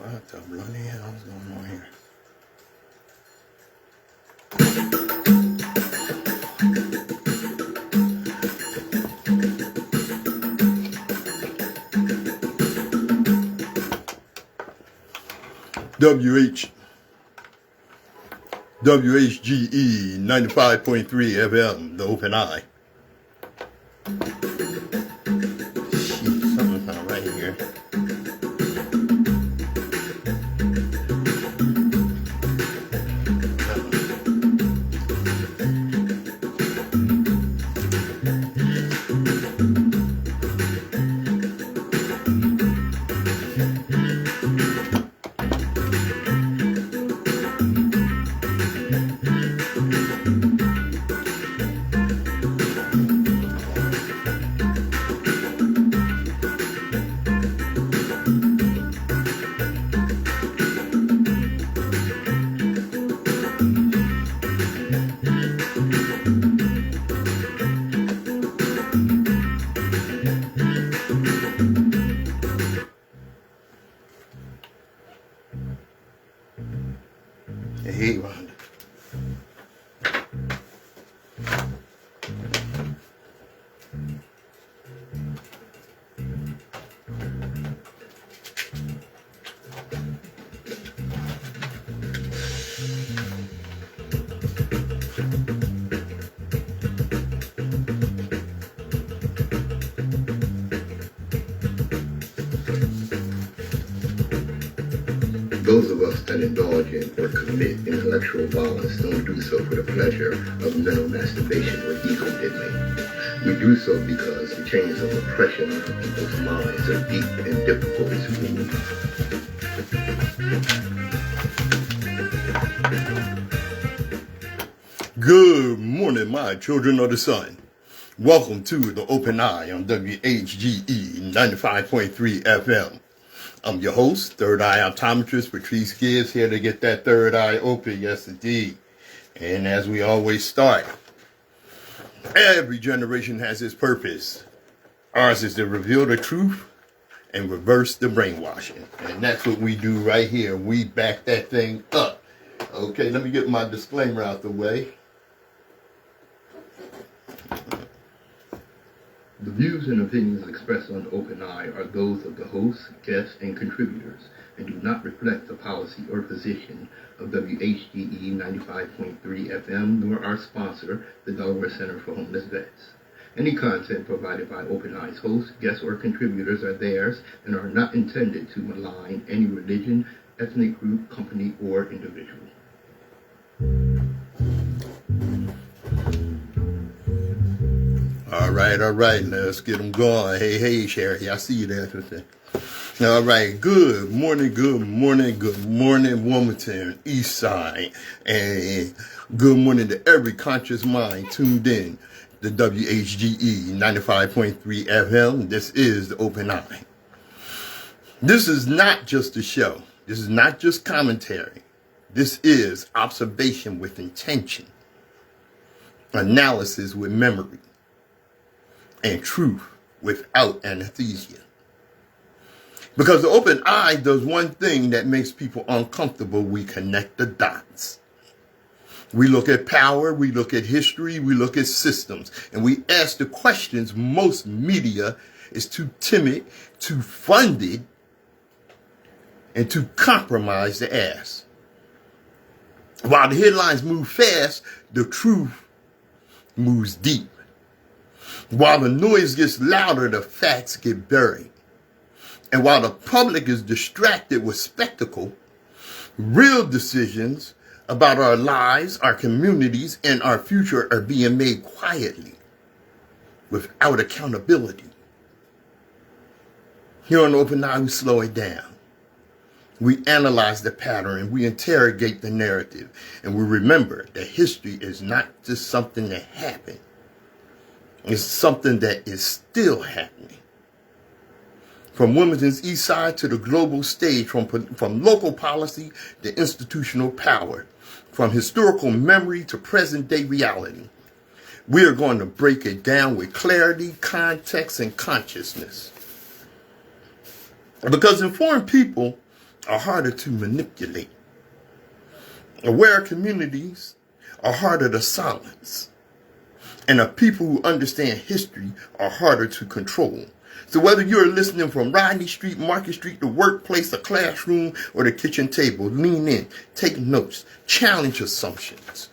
What the bloody hell is going on here? WHGE 95.3 FM, the Open Eye. Shit, something's not right here. Hey, Rhonda. Those of us that indulge in or commit intellectual violence don't do so for the pleasure of mental masturbation or ego diddling. We do so because the chains of oppression on our people's minds are deep and difficult to move. Good morning, my children of the sun. Welcome to the Open Eye on WHGE 95.3 FM. I'm your host, Third Eye Optometrist Patrice Gibbs, here to get that third eye open, yes indeed. And as we always start, every generation has its purpose. Ours is to reveal the truth and reverse the brainwashing. And that's what we do right here. We back that thing up. Okay, let me get my disclaimer out the way. The views and opinions expressed on the Open Eye are those of the hosts, guests, and contributors, and do not reflect the policy or position of WHGE 95.3 FM, nor our sponsor, the Delaware Center for Homeless Vets. Any content provided by Open Eye's hosts, guests, or contributors are theirs and are not intended to malign any religion, ethnic group, company, or individual. All right, let's get them going. Hey, Sherry, I see you there. All right, good morning, Wilmington, East Side, and good morning to every conscious mind tuned in to WHGE 95.3 FM. This is the Open Eye. This is not just a show. This is not just commentary. This is observation with intention, analysis with memory, and truth without anesthesia. Because the Open Eye does one thing that makes people uncomfortable. We connect the dots. We look at power, we look at history, we look at systems, and we ask the questions most media is too timid, too funded, and too compromised to ask. While the headlines move fast, the truth moves deep. While the noise gets louder, the facts get buried. And while the public is distracted with spectacle, real decisions about our lives, our communities, and our future are being made quietly, without accountability. Here on Open Eye, we slow it down. We analyze the pattern, we interrogate the narrative, and we remember that history is not just something that happened. It's something that is still happening. From Wilmington's east side to the global stage, from local policy to institutional power, from historical memory to present day reality. We are going to break it down with clarity, context, and consciousness. Because informed people are harder to manipulate. Aware communities are harder to silence. And the people who understand history are harder to control. So whether you're listening from Rodney Street, Market Street, the workplace, the classroom, or the kitchen table, lean in, take notes, challenge assumptions,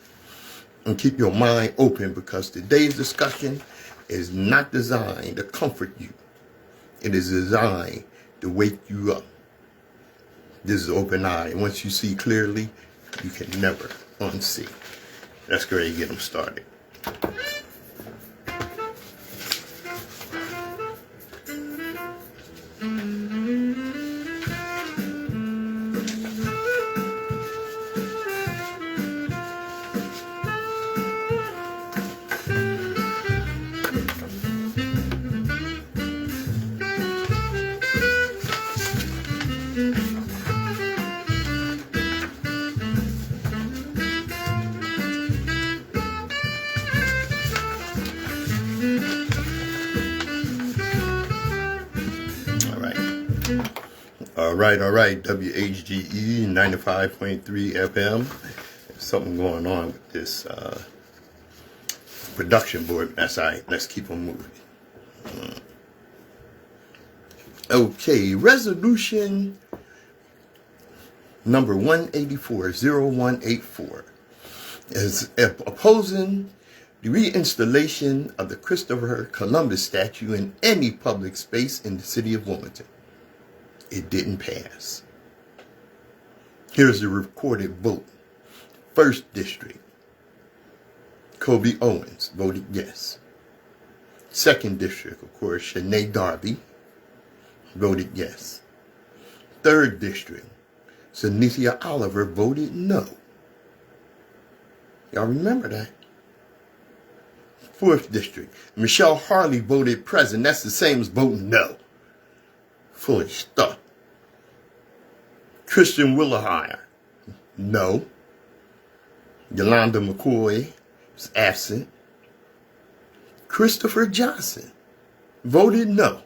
and keep your mind open, because today's discussion is not designed to comfort you. It is designed to wake you up. This is Open Eye, and once you see clearly, you can never unsee. Let's go ahead and get them started. All right. WHGE 95.3 FM. There's something going on with this production board. That's all right. Let's keep on moving. Okay, resolution number 184-0184 is opposing the reinstallation of the Christopher Columbus statue in any public space in the city of Wilmington. It didn't pass. Here's the recorded vote. First District, Kobe Owens voted yes. Second District, of course, Shanae Darby voted yes. Third District, Zenithia Oliver voted no. Y'all remember that? Fourth District, Michelle Harley voted present. That's the same as voting no. Foolish stuff. Christian Willehire, no. Yolanda McCoy is absent. Christopher Johnson voted no.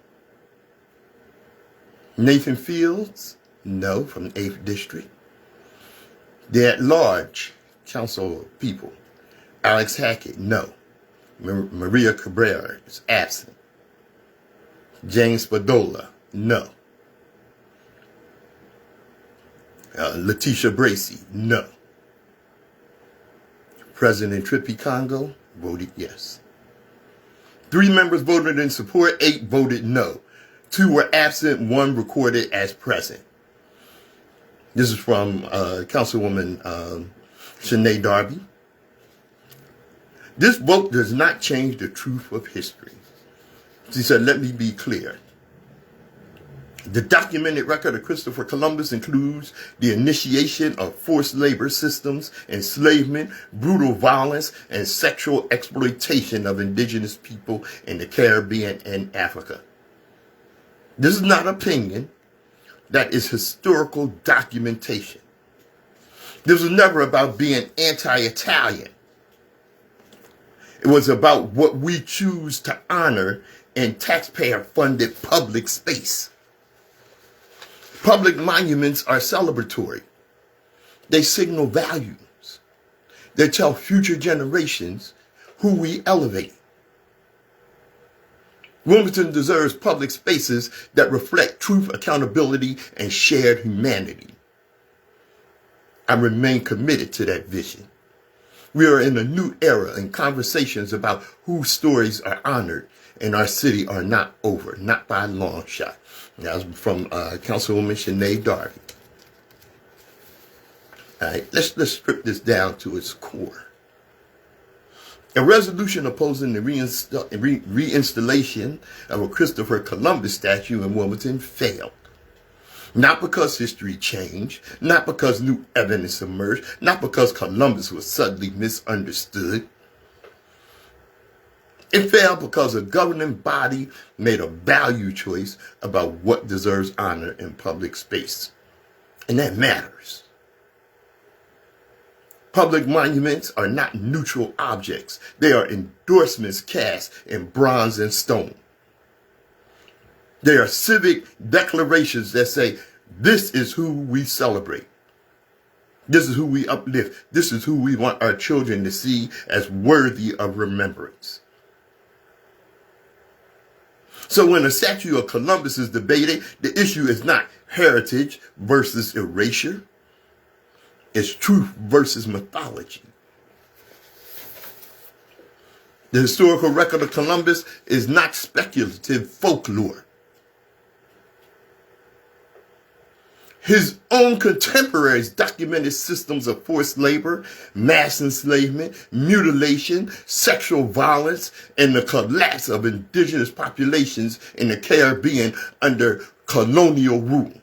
Nathan Fields, no, from the 8th District. The at-large council people, Alex Hackett, no. Maria Cabrera is absent. James Spadola, no. Letitia Bracey, no. President Trippy Congo voted yes. 3 members voted in support, 8 voted no. 2 were absent, 1 recorded as present. This is from Councilwoman Shanae Darby. This vote does not change the truth of history. She said, let me be clear. The documented record of Christopher Columbus includes the initiation of forced labor systems, enslavement, brutal violence, and sexual exploitation of indigenous people in the Caribbean and Africa. This is not opinion. That is historical documentation. This was never about being anti-Italian. It was about what we choose to honor in taxpayer-funded public space. Public monuments are celebratory. They signal values. They tell future generations who we elevate. Wilmington deserves public spaces that reflect truth, accountability, and shared humanity. I remain committed to that vision. We are in a new era, and conversations about whose stories are honored in our city are not over, not by a long shot. That was from Councilwoman Shanae Darby. All right, let's strip this down to its core. A resolution opposing the reinstallation of a Christopher Columbus statue in Wilmington failed. Not because history changed, not because new evidence emerged, not because Columbus was suddenly misunderstood. It failed because a governing body made a value choice about what deserves honor in public space. And that matters. Public monuments are not neutral objects. They are endorsements cast in bronze and stone. They are civic declarations that say, This is who we celebrate. This is who we uplift. This is who we want our children to see as worthy of remembrance. So when a statue of Columbus is debated, the issue is not heritage versus erasure. It's truth versus mythology. The historical record of Columbus is not speculative folklore. His own contemporaries documented systems of forced labor, mass enslavement, mutilation, sexual violence, and the collapse of indigenous populations in the Caribbean under colonial rule.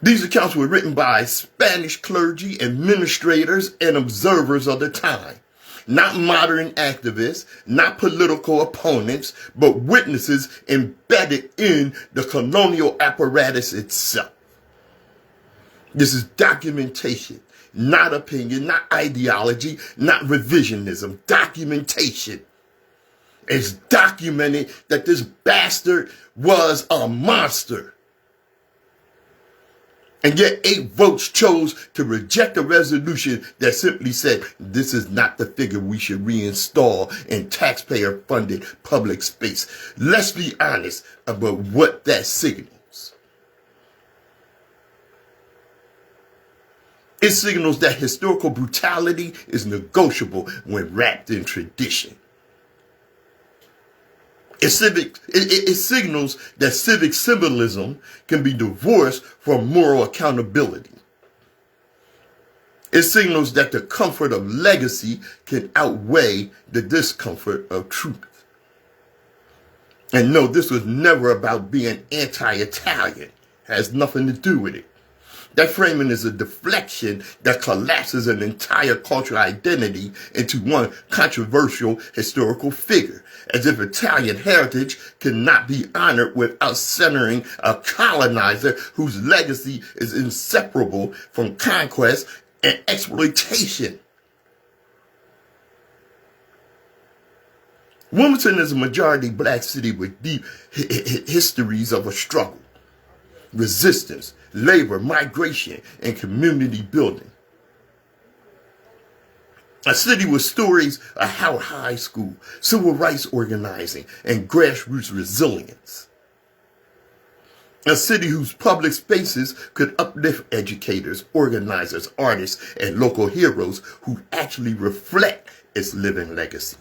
These accounts were written by Spanish clergy, administrators, and observers of the time. Not modern activists, not political opponents, but witnesses embedded in the colonial apparatus itself. This is documentation, not opinion, not ideology, not revisionism. Documentation. It's documented that this bastard was a monster. And yet 8 votes chose to reject a resolution that simply said, this is not the figure we should reinstall in taxpayer-funded public space. Let's be honest about what that signals. It signals that historical brutality is negotiable when wrapped in tradition. It signals that civic symbolism can be divorced from moral accountability. It signals that the comfort of legacy can outweigh the discomfort of truth. And no, this was never about being anti-Italian. It has nothing to do with it. That framing is a deflection that collapses an entire cultural identity into one controversial historical figure, as if Italian heritage cannot be honored without centering a colonizer whose legacy is inseparable from conquest and exploitation. Wilmington is a majority black city with deep histories of a struggle, resistance, labor, migration, and community building. A city with stories of how high school, civil rights organizing, and grassroots resilience. A city whose public spaces could uplift educators, organizers, artists, and local heroes who actually reflect its living legacy.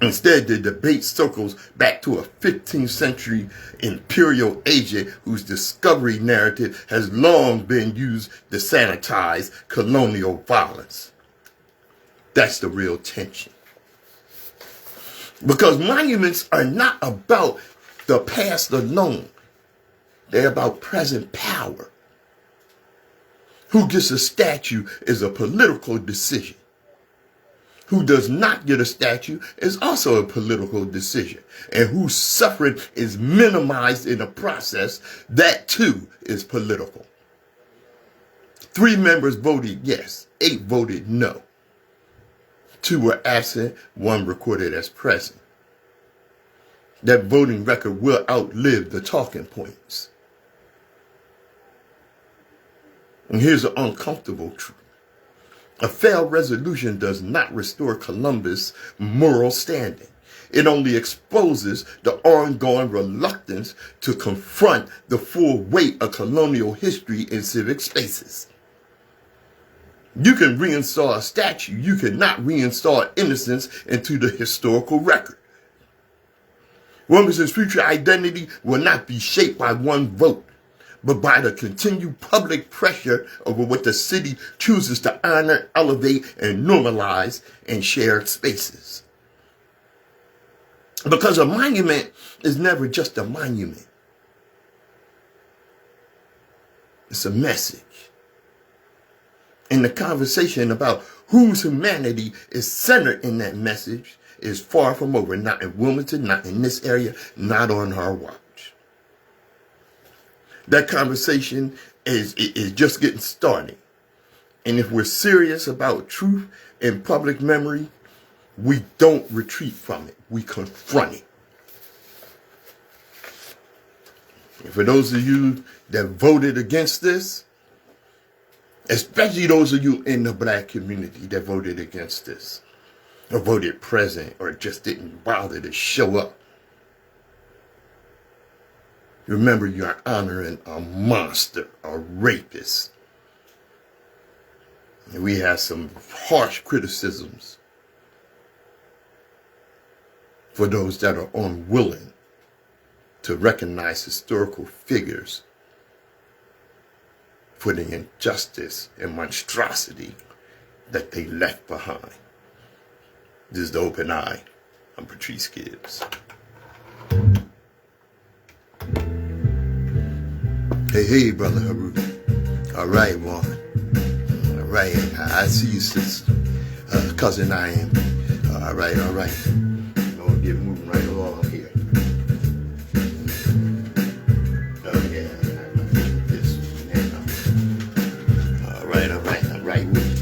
Instead, the debate circles back to a 15th century imperial agent whose discovery narrative has long been used to sanitize colonial violence. That's the real tension. Because monuments are not about the past alone. They're about present power. Who gets a statue is a political decision. Who does not get a statue is also a political decision. And whose suffering is minimized in the process, that too is political. 3 members voted yes, 8 voted no. 2 were absent, 1 recorded as present. That voting record will outlive the talking points. And here's an uncomfortable truth. A failed resolution does not restore Columbus' moral standing. It only exposes the ongoing reluctance to confront the full weight of colonial history in civic spaces. You can reinstall a statue. You cannot reinstall innocence into the historical record. Wilmington's future identity will not be shaped by 1 vote, but by the continued public pressure over what the city chooses to honor, elevate, and normalize in shared spaces. Because a monument is never just a monument. It's a message. And the conversation about whose humanity is centered in that message is far from over. Not in Wilmington, not in this area, not on our watch. That conversation is just getting started. And if we're serious about truth and public memory, we don't retreat from it. We confront it. For those of you that voted against this, especially those of you in the black community that voted against this, or voted present, or just didn't bother to show up, remember you're honoring a monster, a rapist. And we have some harsh criticisms for those that are unwilling to recognize historical figures for the injustice and monstrosity that they left behind. This is The Open Eye. I'm Patrice Gibbs. Hey, Brother Haru. All right, Juan. All right, I see you, sis. Cousin I am. All right. We're going to get moving right along here. Oh, yeah. This now. All right. I'm right with you.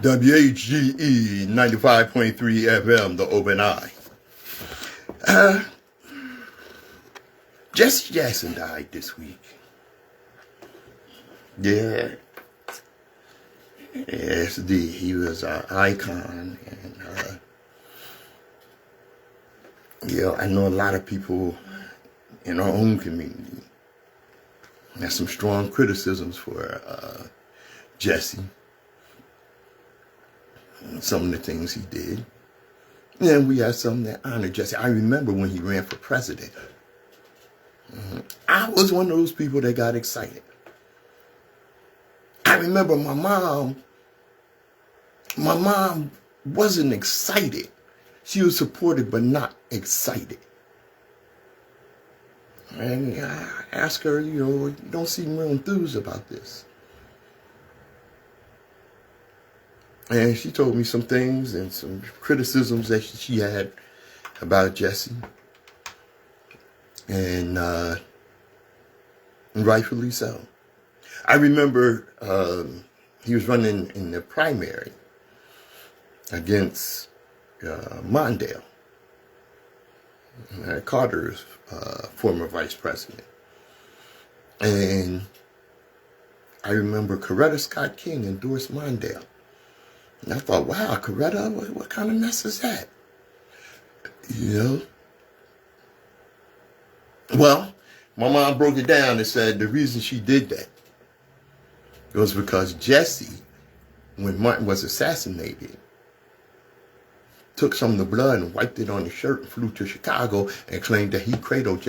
WHGE 95.3 FM, The Open Eye. Jesse Jackson died this week. Yeah. Yes, he was an icon. And, I know a lot of people in our own community have some strong criticisms for Jesse. Some of the things he did. And we have some that honor Jesse. I remember when he ran for president. I was one of those people that got excited. I remember my mom wasn't excited. She was supportive, but not excited. And I asked her, you don't seem real enthused about this. And she told me some things and some criticisms that she had about Jesse. And rightfully so. I remember he was running in the primary against Mondale, Carter's former vice president. And I remember Coretta Scott King endorsed Mondale. And I thought, wow, Coretta, what kind of mess is that? Well, my mom broke it down and said the reason she did that was because Jesse, when Martin was assassinated, took some of the blood and wiped it on his shirt and flew to Chicago and claimed that he cradled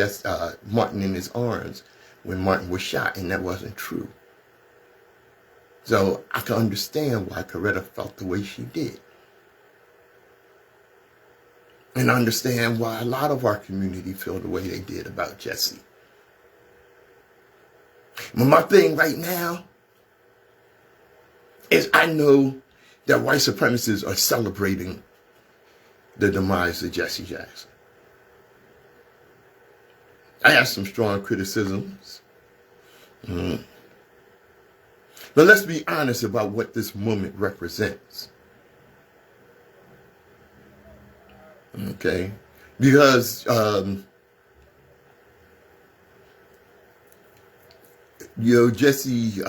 Martin in his arms when Martin was shot, and that wasn't true. So I can understand why Coretta felt the way she did. And I understand why a lot of our community feel the way they did about Jesse. But my thing right now is I know that white supremacists are celebrating the demise of Jesse Jackson. I have some strong criticisms. But let's be honest about what this moment represents. Okay? Because, Jesse,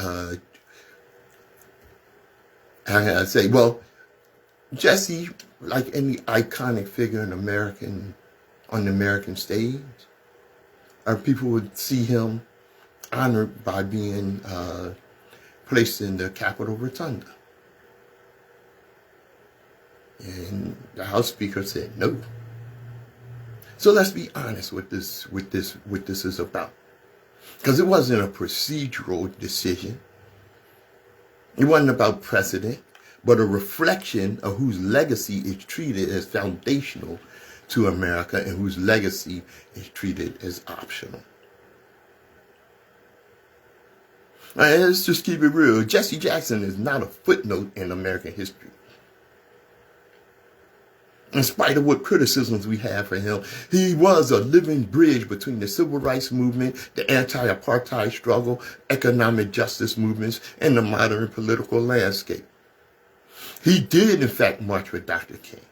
Jesse, like any iconic figure on the American stage, people would see him honored by being placed in the Capitol Rotunda. And the House Speaker said no. So let's be honest what this is about. Because it wasn't a procedural decision. It wasn't about precedent, but a reflection of whose legacy is treated as foundational to America and whose legacy is treated as optional. All right, let's just keep it real. Jesse Jackson is not a footnote in American history. In spite of what criticisms we have for him, he was a living bridge between the civil rights movement, the anti-apartheid struggle, economic justice movements, and the modern political landscape. He did, in fact, march with Dr. King.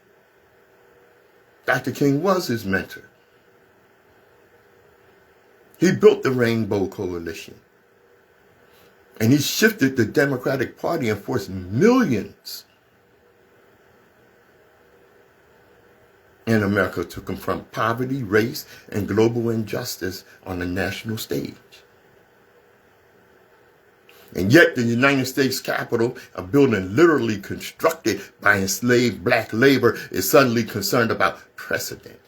Dr. King was his mentor. He built the Rainbow Coalition. And he shifted the Democratic Party and forced millions in America to confront poverty, race, and global injustice on the national stage. And yet the United States Capitol, a building literally constructed by enslaved black labor, is suddenly concerned about precedent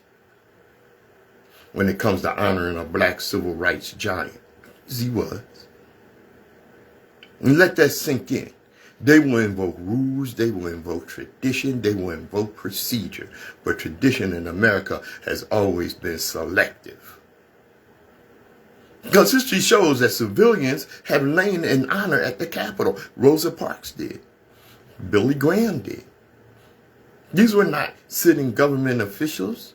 when it comes to honoring a black civil rights giant, as he was. And let that sink in. They will invoke rules, they will invoke tradition, they will invoke procedure. But tradition in America has always been selective. Because history shows that civilians have lain in honor at the Capitol. Rosa Parks did. Billy Graham did. These were not sitting government officials.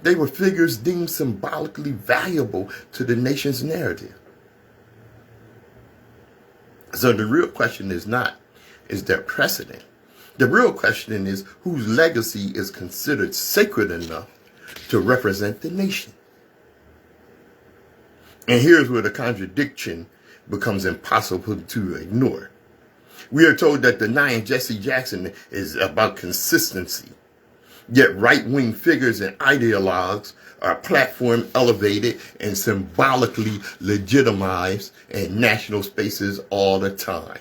They were figures deemed symbolically valuable to the nation's narrative. So the real question is not, is there precedent? The real question is, whose legacy is considered sacred enough to represent the nation? And here's where the contradiction becomes impossible to ignore. We are told that denying Jesse Jackson is about consistency. Yet right-wing figures and ideologues are platform elevated and symbolically legitimized in national spaces all the time.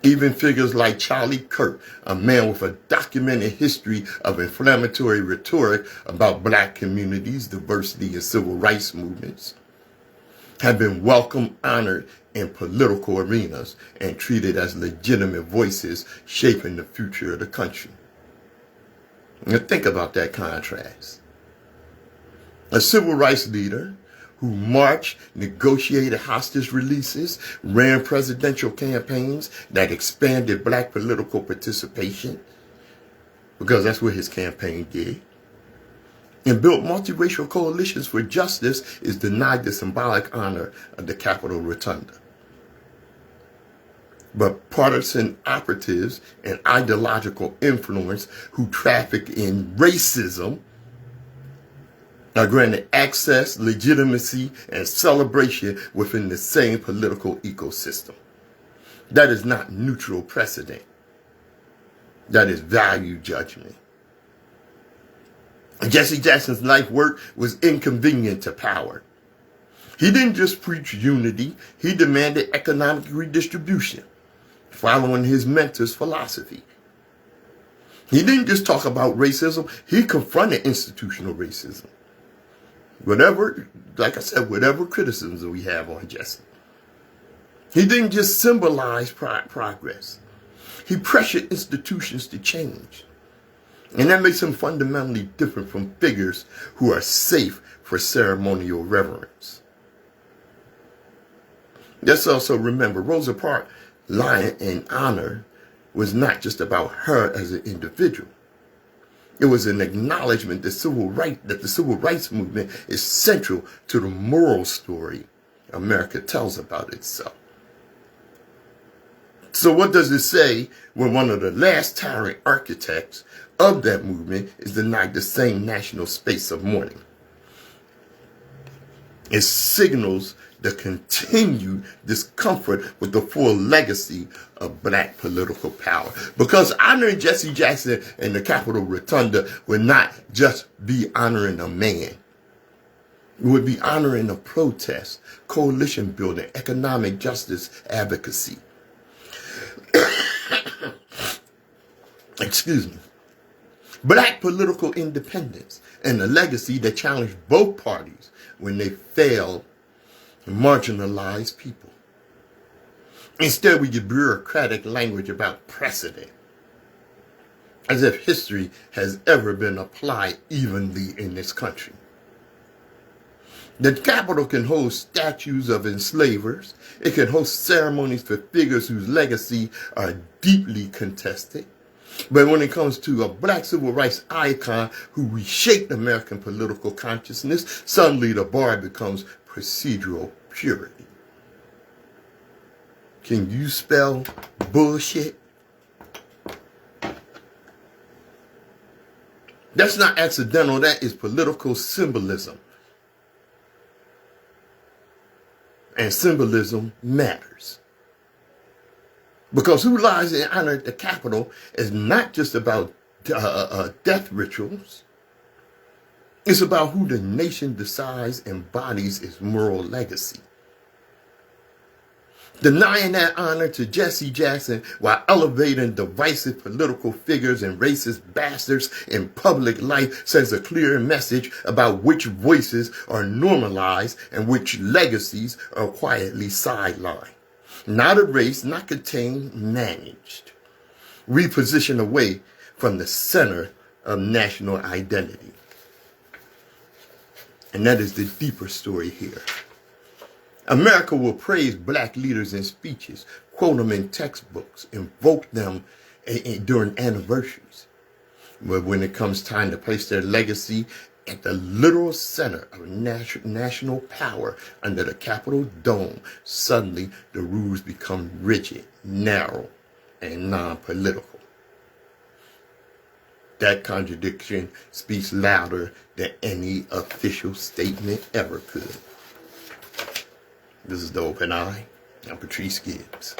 Even figures like Charlie Kirk, a man with a documented history of inflammatory rhetoric about black communities, diversity, and civil rights movements, have been welcomed, honored in political arenas, and treated as legitimate voices shaping the future of the country. Now think about that contrast. A civil rights leader who marched, negotiated hostage releases, ran presidential campaigns that expanded black political participation, because that's what his campaign did, and built multiracial coalitions for justice, is denied the symbolic honor of the Capitol Rotunda. But partisan operatives and ideological influence who traffic in racism are granted access, legitimacy, and celebration within the same political ecosystem. That is not neutral precedent. That is value judgment. Jesse Jackson's life work was inconvenient to power. He didn't just preach unity, he demanded economic redistribution, following his mentor's philosophy. He didn't just talk about racism, he confronted institutional racism. Whatever, like I said, whatever criticisms we have on Jesse. He didn't just symbolize progress. He pressured institutions to change. And that makes him fundamentally different from figures who are safe for ceremonial reverence. Let's also remember, Rosa Parks lying in honor was not just about her as an individual. It was an acknowledgement that the civil rights movement is central to the moral story America tells about itself. So what does it say when one of the last towering architects of that movement is denied the same national space of mourning? It signals the continued discomfort with the full legacy of black political power. Because honoring Jesse Jackson in the Capitol Rotunda would not just be honoring a man. It would be honoring a protest, coalition building, economic justice advocacy. excuse me, black political independence and a legacy that challenged both parties when they failed to marginalize people. Instead, we get bureaucratic language about precedent, as if history has ever been applied evenly in this country. The Capitol can host statues of enslavers. It can host ceremonies for figures whose legacy are deeply contested. But when it comes to a black civil rights icon who reshaped American political consciousness, suddenly the bar becomes procedural purity. Can you spell bullshit? That's not accidental, that is political symbolism. And symbolism matters. Because who lies in honor at the Capitol is not just about death rituals. It's about who the nation decides embodies its moral legacy. Denying that honor to Jesse Jackson while elevating divisive political figures and racist bastards in public life sends a clear message about which voices are normalized and which legacies are quietly sidelined. Not erased, not contained, managed. Repositioned away from the center of national identity. And that is the deeper story here. America will praise black leaders in speeches, quote them in textbooks, invoke them during anniversaries. But when it comes time to place their legacy at the literal center of national power under the Capitol dome, suddenly the rules become rigid, narrow, and non-political. That contradiction speaks louder than any official statement ever could. This is The Open Eye. I'm Patrice Gibbs.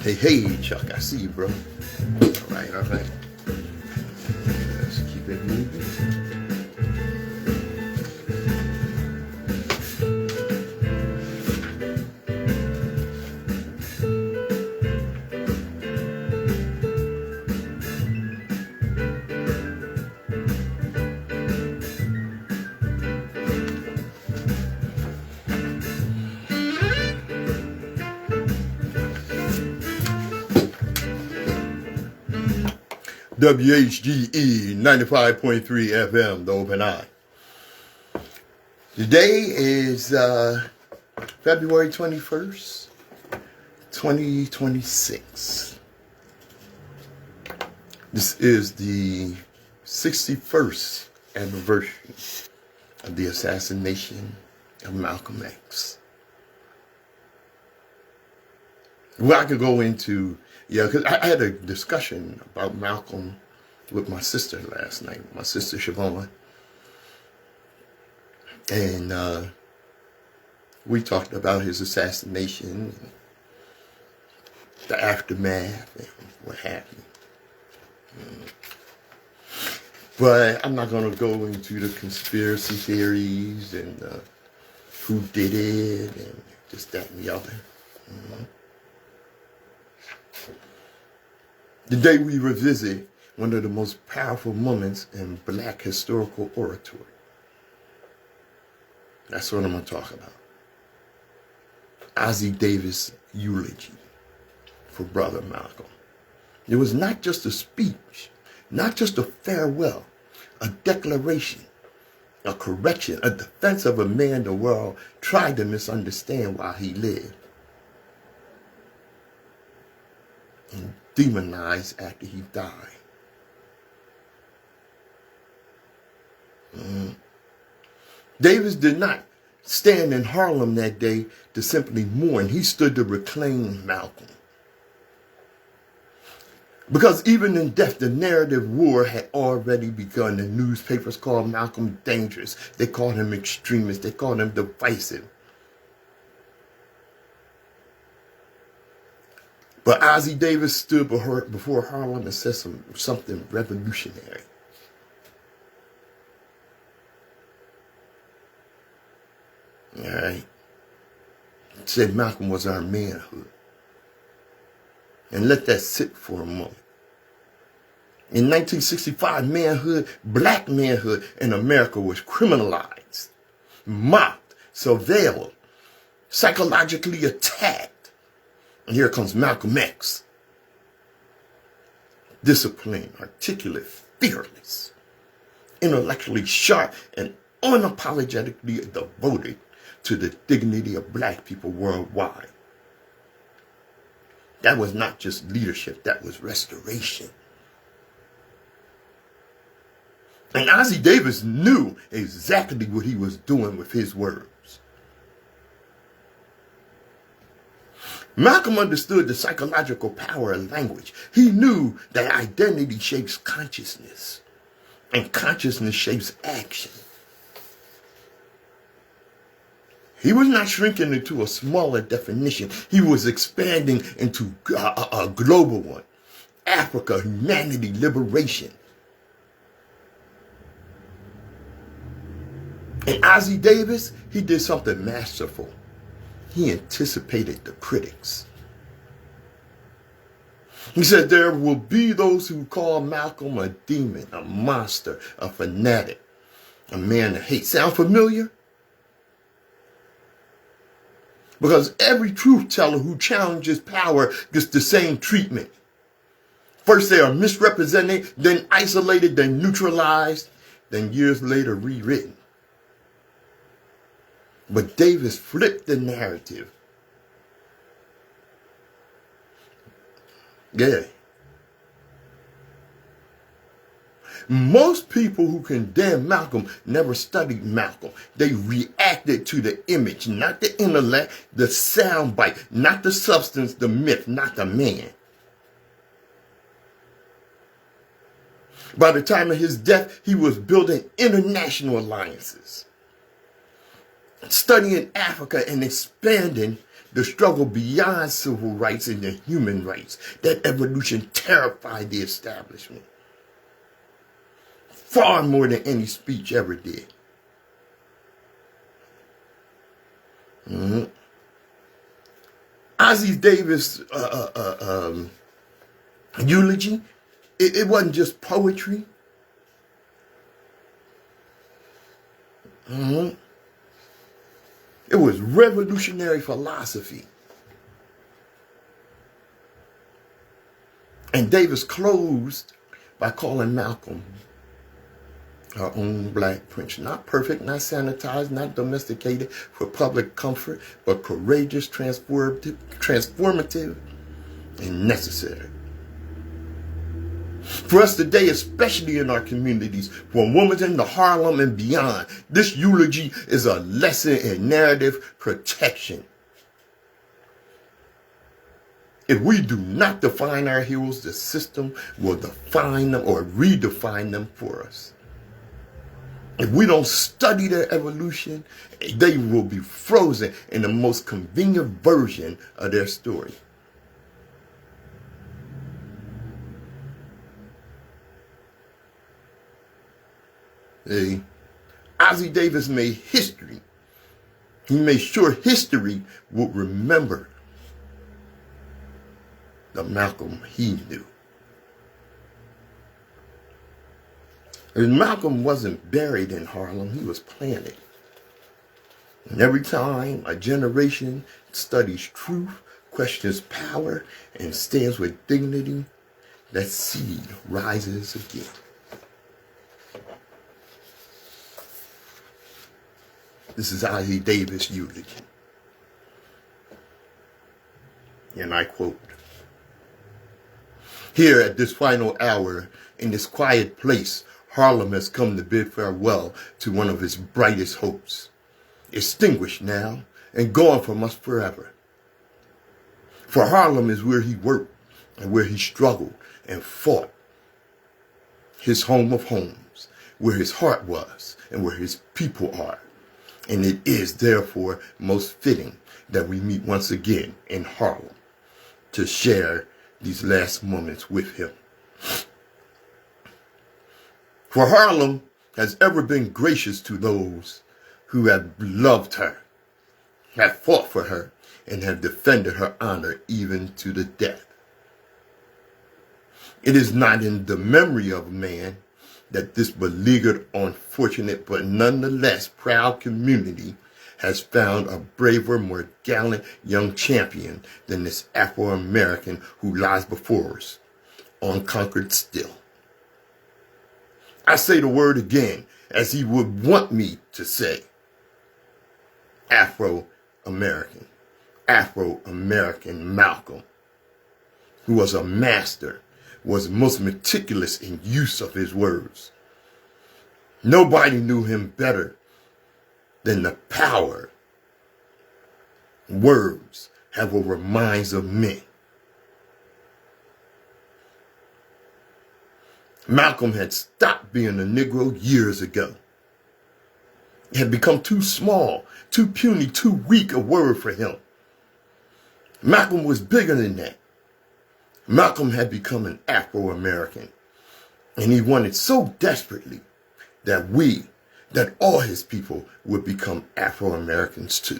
Hey, Chuck, I see you, bro. All right. Let's keep it moving. WHGE 95.3 FM, The Open Eye. Today is February 21st, 2026. This is the 61st anniversary of the assassination of Malcolm X. Well, I could go into, because I had a discussion about Malcolm with my sister last night, my sister Siobhan. And we talked about his assassination, and the aftermath, and what happened. But I'm not going to go into the conspiracy theories and who did it and this, that, and the other. Today we revisit one of the most powerful moments in black historical oratory. That's what I'm going to talk about. Ossie Davis' eulogy for Brother Malcolm. It was not just a speech, not just a farewell, a declaration, a correction, a defense of a man the world tried to misunderstand while he lived and demonized after he died. Davis did not stand in Harlem that day to simply mourn. He stood to reclaim Malcolm. Because even in death, the narrative war had already begun. The newspapers called Malcolm dangerous. They called him extremist. They called him divisive. But Ossie Davis stood before Harlem and said something revolutionary. All right. Said Malcolm was our manhood. And let that sit for a moment. In 1965, manhood, black manhood in America was criminalized, mocked, surveilled, psychologically attacked. And here comes Malcolm X. Disciplined, articulate, fearless, intellectually sharp, and unapologetically devoted to the dignity of black people worldwide. That was not just leadership, that was restoration. And Ossie Davis knew exactly what he was doing with his words. Malcolm understood the psychological power of language. He knew that identity shapes consciousness, and consciousness shapes action. He was not shrinking into a smaller definition. He was expanding into a global one. Africa, humanity, liberation. And Ossie Davis, he did something masterful. He anticipated the critics. He said there will be those who call Malcolm a demon, a monster, a fanatic, a man of hate. Sound familiar? Because every truth teller who challenges power gets the same treatment. First they are misrepresented, then isolated, then neutralized, then years later rewritten. But Davis flipped the narrative. Yeah. Most people who condemn Malcolm never studied Malcolm. They reacted to the image, not the intellect, the soundbite, not the substance, the myth, not the man. By the time of his death, he was building international alliances, studying Africa and expanding the struggle beyond civil rights into human rights. That evolution terrified the establishment far more than any speech ever did. Ossie Davis' eulogy, it wasn't just poetry. It was revolutionary philosophy. And Davis closed by calling Malcolm our own black prince. Not perfect, not sanitized, not domesticated for public comfort, but courageous, transformative, and necessary. For us today, especially in our communities, from Wilmington to Harlem and beyond, this eulogy is a lesson in narrative protection. If we do not define our heroes, the system will define them or redefine them for us. If we don't study their evolution, they will be frozen in the most convenient version of their story. See, Ossie Davis made history. He made sure history would remember the Malcolm he knew. And Malcolm wasn't buried in Harlem, he was planted. And every time a generation studies truth, questions power, and stands with dignity, that seed rises again. This is Ossie Davis' eulogy. And I quote, "Here at this final hour, in this quiet place, Harlem has come to bid farewell to one of its brightest hopes, extinguished now and gone from us forever. For Harlem is where he worked and where he struggled and fought, his home of homes, where his heart was and where his people are. And it is therefore most fitting that we meet once again in Harlem to share these last moments with him. For Harlem has ever been gracious to those who have loved her, have fought for her, and have defended her honor even to the death. It is not in the memory of man that this beleaguered, unfortunate, but nonetheless proud community has found a braver, more gallant young champion than this Afro-American who lies before us, unconquered still. I say the word again, as he would want me to say. Afro-American. Afro-American Malcolm, who was a master, was most meticulous in use of his words. Nobody knew him better than the power words have over minds of men. Malcolm had stopped being a Negro years ago. It had become too small, too puny, too weak a word for him. Malcolm was bigger than that. Malcolm had become an Afro-American, and he wanted so desperately that all his people would become Afro-Americans too.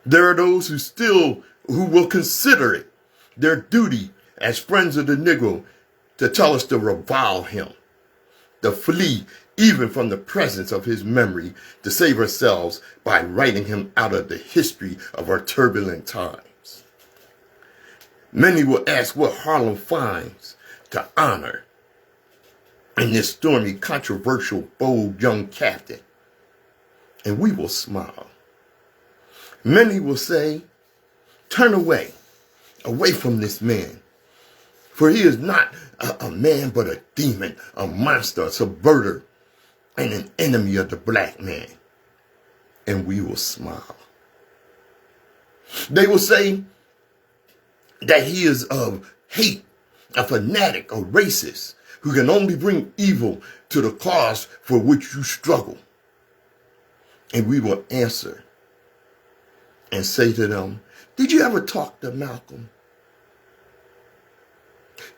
There are those who will consider it their duty as friends of the Negro to tell us to revile him, to flee even from the presence of his memory, to save ourselves by writing him out of the history of our turbulent times. Many will ask what Harlem finds to honor in this stormy, controversial, bold young captain, and we will smile. Many will say, turn away from this man, for he is not a man but a demon, a monster, a subverter, and an enemy of the black man. And we will smile. They will say that he is of hate, a fanatic, a racist, who can only bring evil to the cause for which you struggle. And we will answer and say to them, did you ever talk to Malcolm?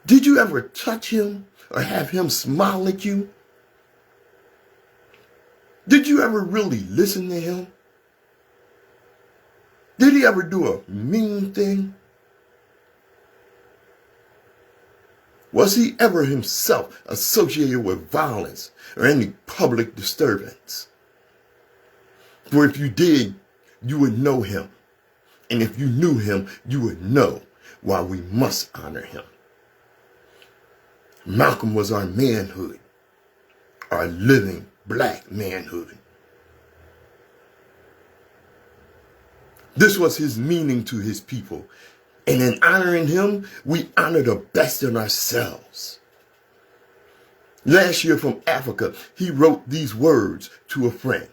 Did you ever touch him or have him smile at you? Did you ever really listen to him? Did he ever do a mean thing? Was he ever himself associated with violence or any public disturbance? For if you did, you would know him. And if you knew him, you would know why we must honor him. Malcolm was our manhood, our living black manhood. This was his meaning to his people. And in honoring him, we honor the best in ourselves. Last year from Africa, he wrote these words to a friend.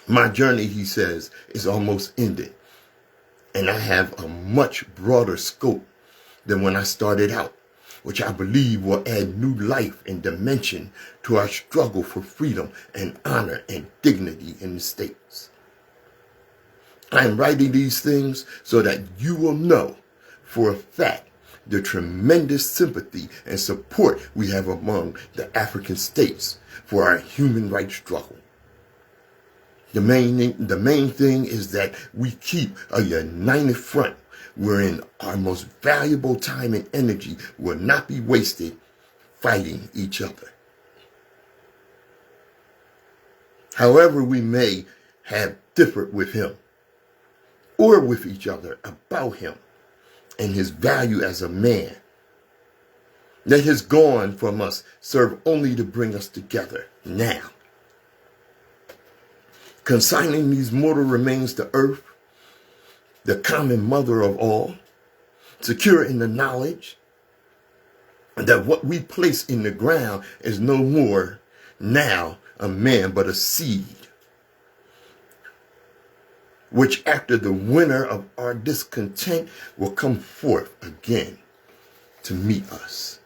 My journey, he says, is almost ended. And I have a much broader scope than when I started out, which I believe will add new life and dimension to our struggle for freedom and honor and dignity in the States. I am writing these things so that you will know for a fact the tremendous sympathy and support we have among the African states for our human rights struggle. The main thing is that we keep a united front wherein our most valuable time and energy will not be wasted fighting each other. However we may have differed with him or with each other about him and his value as a man, let his gone from us serve only to bring us together now. Consigning these mortal remains to earth, the common mother of all, secure in the knowledge that what we place in the ground is no more now a man but a seed, which after the winter of our discontent will come forth again to meet us.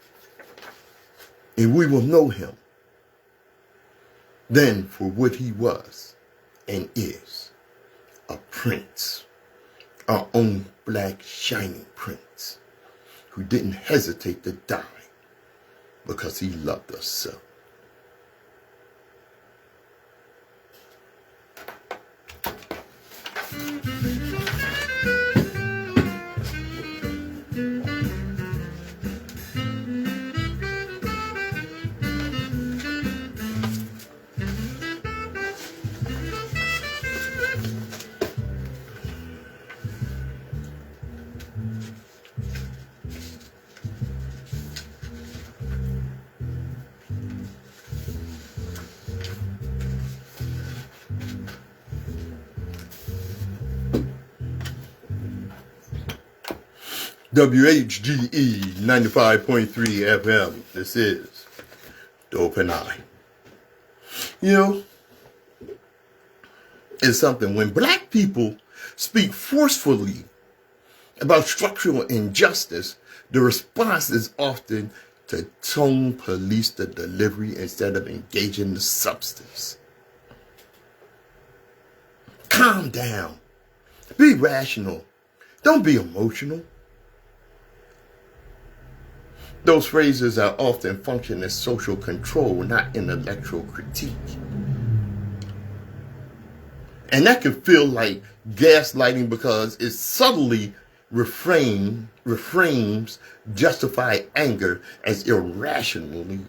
And we will know him then for what he was and is, a prince, our own black shining prince, who didn't hesitate to die because he loved us so. WHGE 95.3 FM. This is The Open Eye. You know, it's something when black people speak forcefully about structural injustice, the response is often to tone police the delivery instead of engaging the substance. Calm down. Be rational. Don't be emotional. Those phrases are often function as social control, not intellectual critique. And that can feel like gaslighting because it subtly reframes justified anger as irrationality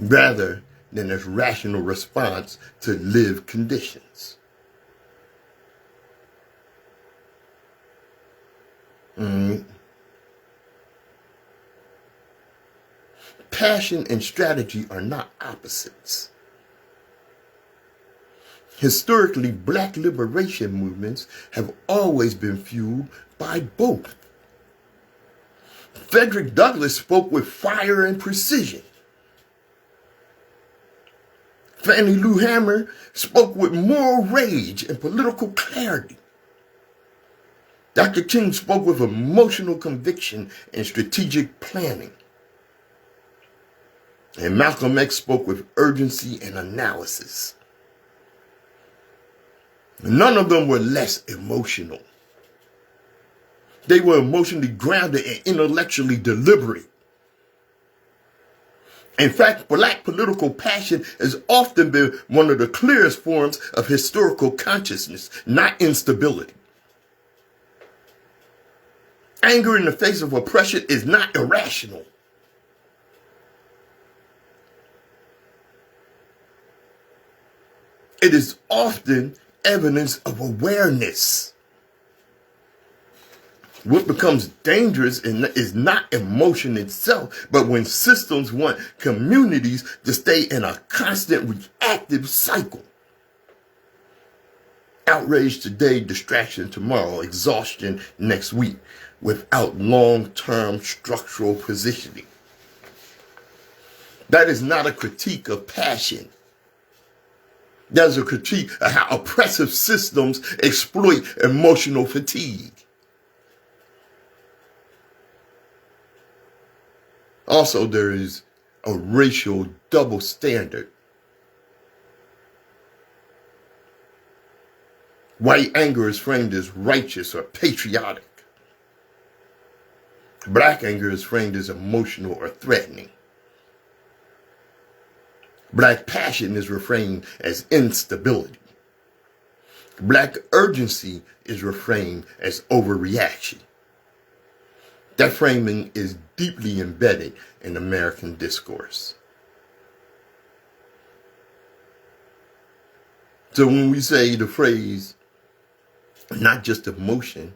rather than as rational response to lived conditions. Passion and strategy are not opposites. Historically, black liberation movements have always been fueled by both. Frederick Douglass spoke with fire and precision. Fannie Lou Hamer spoke with moral rage and political clarity. Dr. King spoke with emotional conviction and strategic planning. And Malcolm X spoke with urgency and analysis. None of them were less emotional. They were emotionally grounded and intellectually deliberate. In fact, black political passion has often been one of the clearest forms of historical consciousness, not instability. Anger in the face of oppression is not irrational. It is often evidence of awareness. What becomes dangerous is not emotion itself, but when systems want communities to stay in a constant reactive cycle. Outrage today, distraction tomorrow, exhaustion next week, without long-term structural positioning. That is not a critique of passion. That is a critique of how oppressive systems exploit emotional fatigue. Also, there is a racial double standard. White anger is framed as righteous or patriotic. Black anger is framed as emotional or threatening. Black passion is reframed as instability. Black urgency is reframed as overreaction. That framing is deeply embedded in American discourse. So when we say the phrase, not just emotion,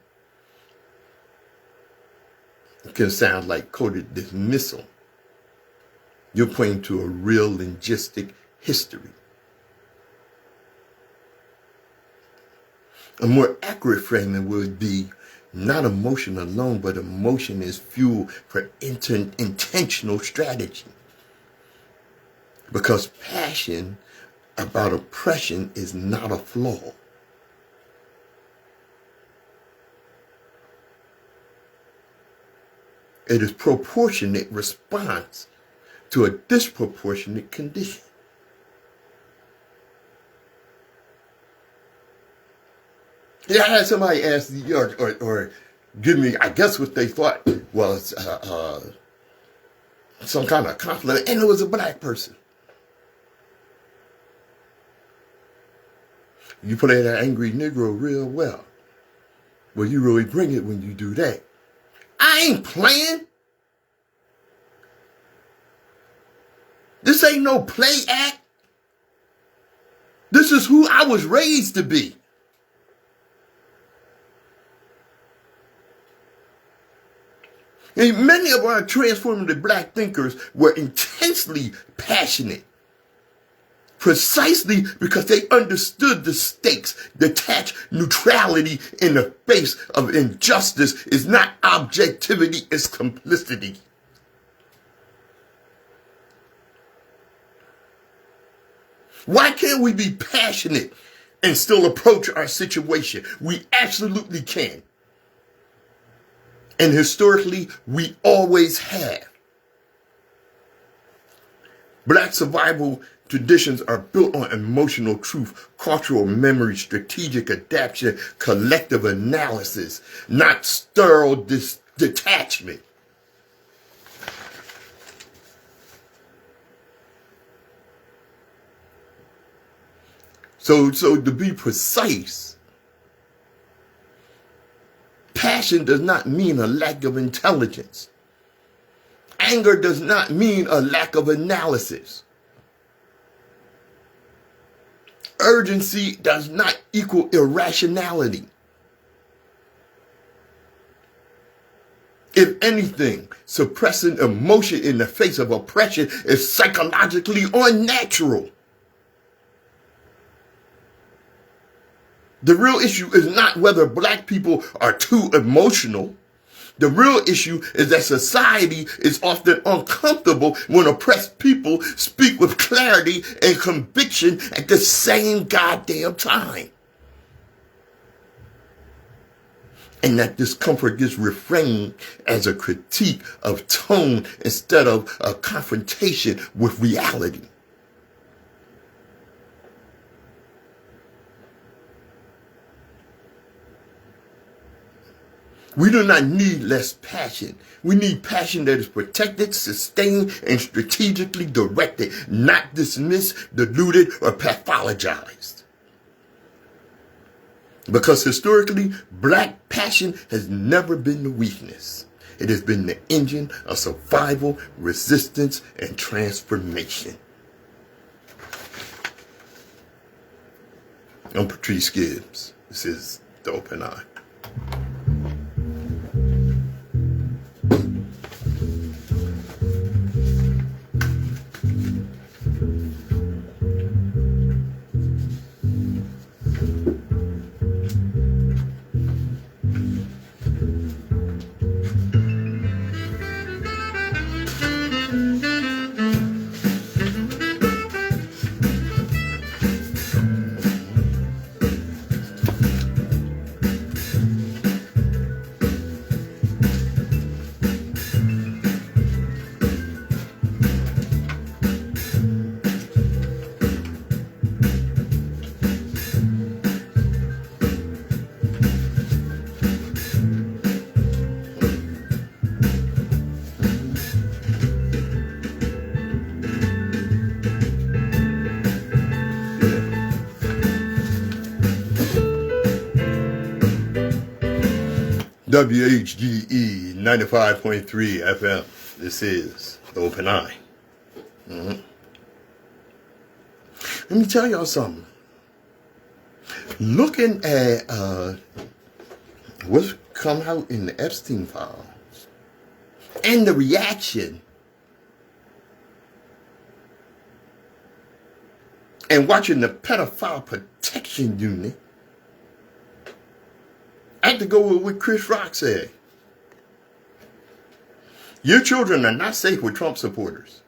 it can sound like coded dismissal. You're pointing to a real linguistic history. A more accurate framing would be not emotion alone, but emotion is fuel for intentional strategy. Because passion about oppression is not a flaw. It is proportionate response to a disproportionate condition. Yeah, I had somebody ask me or give me, I guess what they thought was some kind of compliment, and it was a black person. You play that angry Negro real well. Well, you really bring it when you do that. I ain't playing. This ain't no play act. This is who I was raised to be. And many of our transformative black thinkers were intensely passionate precisely because they understood the stakes. Detached neutrality in the face of injustice is not objectivity, it's complicity. Why can't we be passionate and still approach our situation? We absolutely can. And historically, we always have. Black survival traditions are built on emotional truth, cultural memory, strategic adaptation, collective analysis, not sterile detachment. So to be precise, passion does not mean a lack of intelligence. Anger does not mean a lack of analysis. Urgency does not equal irrationality. If anything, suppressing emotion in the face of oppression is psychologically unnatural. The real issue is not whether black people are too emotional. The real issue is that society is often uncomfortable when oppressed people speak with clarity and conviction at the same goddamn time. And that discomfort gets reframed as a critique of tone instead of a confrontation with reality. We do not need less passion. We need passion that is protected, sustained, and strategically directed, not dismissed, diluted, or pathologized. Because historically, black passion has never been the weakness. It has been the engine of survival, resistance, and transformation. I'm Patrice Gibbs. This is The Open Eye. WHGE 95.3 FM. This is The Open Eye. Let me tell y'all something. Looking at what's come out in the Epstein files and the reaction, and watching the pedophile protection unit, I have to go with what Chris Rock said. Your children are not safe with Trump supporters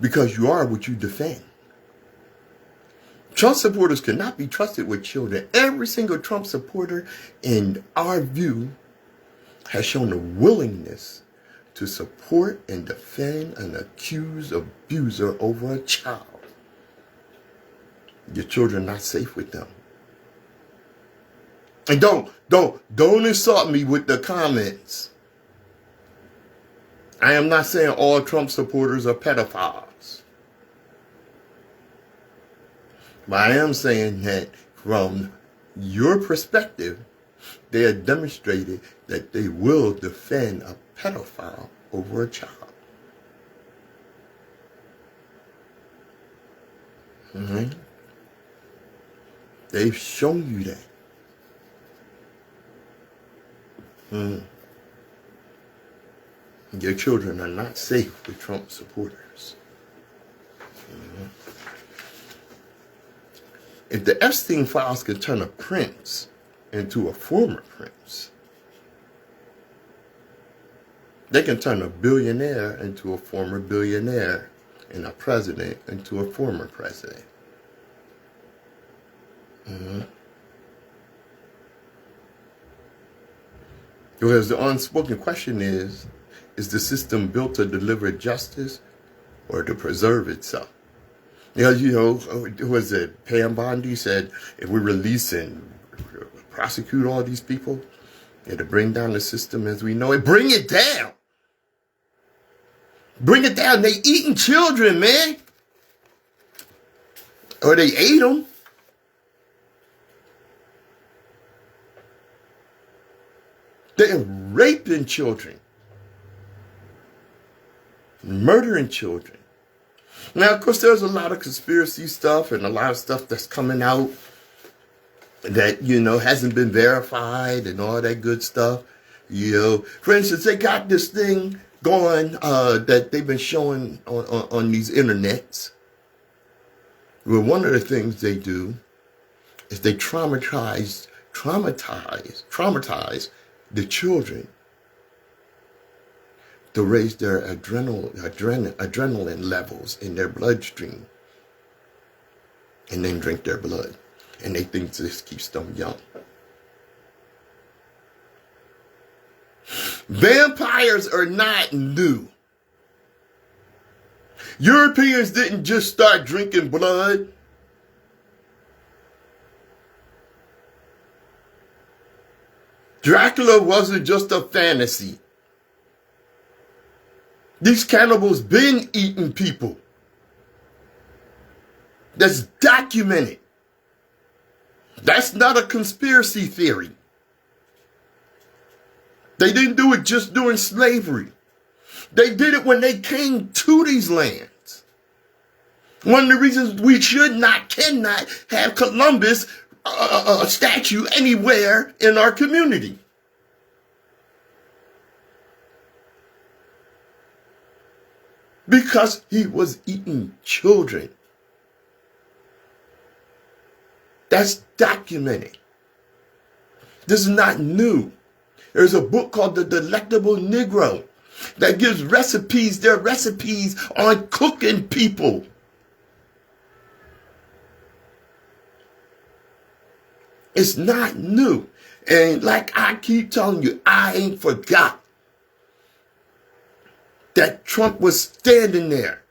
because you are what you defend. Trump supporters cannot be trusted with children. Every single Trump supporter, in our view, has shown a willingness to support and defend an accused abuser over a child. Your children are not safe with them. And don't insult me with the comments. I am not saying all Trump supporters are pedophiles. But I am saying that from your perspective, they have demonstrated that they will defend a pedophile over a child. Mm-hmm. They've shown you that. Your children are not safe with Trump supporters. If the Epstein files could turn a prince into a former prince, they can turn a billionaire into a former billionaire and a president into a former president. Because the unspoken question is the system built to deliver justice or to preserve itself? Because, was it Pam Bondi said, if we release and prosecute all these people, it'll bring down the system as we know it. Bring it down. Bring it down. They eating children, man. Or they ate them. They're raping children. Murdering children. Now, of course, there's a lot of conspiracy stuff and a lot of stuff that's coming out that, hasn't been verified and all that good stuff. For instance, they got this thing going that they've been showing on these internets. Well, one of the things they do is they traumatize the children to raise their adrenaline levels in their bloodstream, and then drink their blood. And they think this keeps them young. Vampires are not new. Europeans didn't just start drinking blood. Dracula wasn't just a fantasy. These cannibals been eating people. That's documented. That's not a conspiracy theory. They didn't do it just during slavery. They did it when they came to these lands. One of the reasons we cannot have Columbus a statue anywhere in our community. Because he was eating children. That's documented. This is not new. There's a book called The Delectable Negro that gives their recipes on cooking people. It's not new. And like I keep telling you, I ain't forgot that Trump was standing there,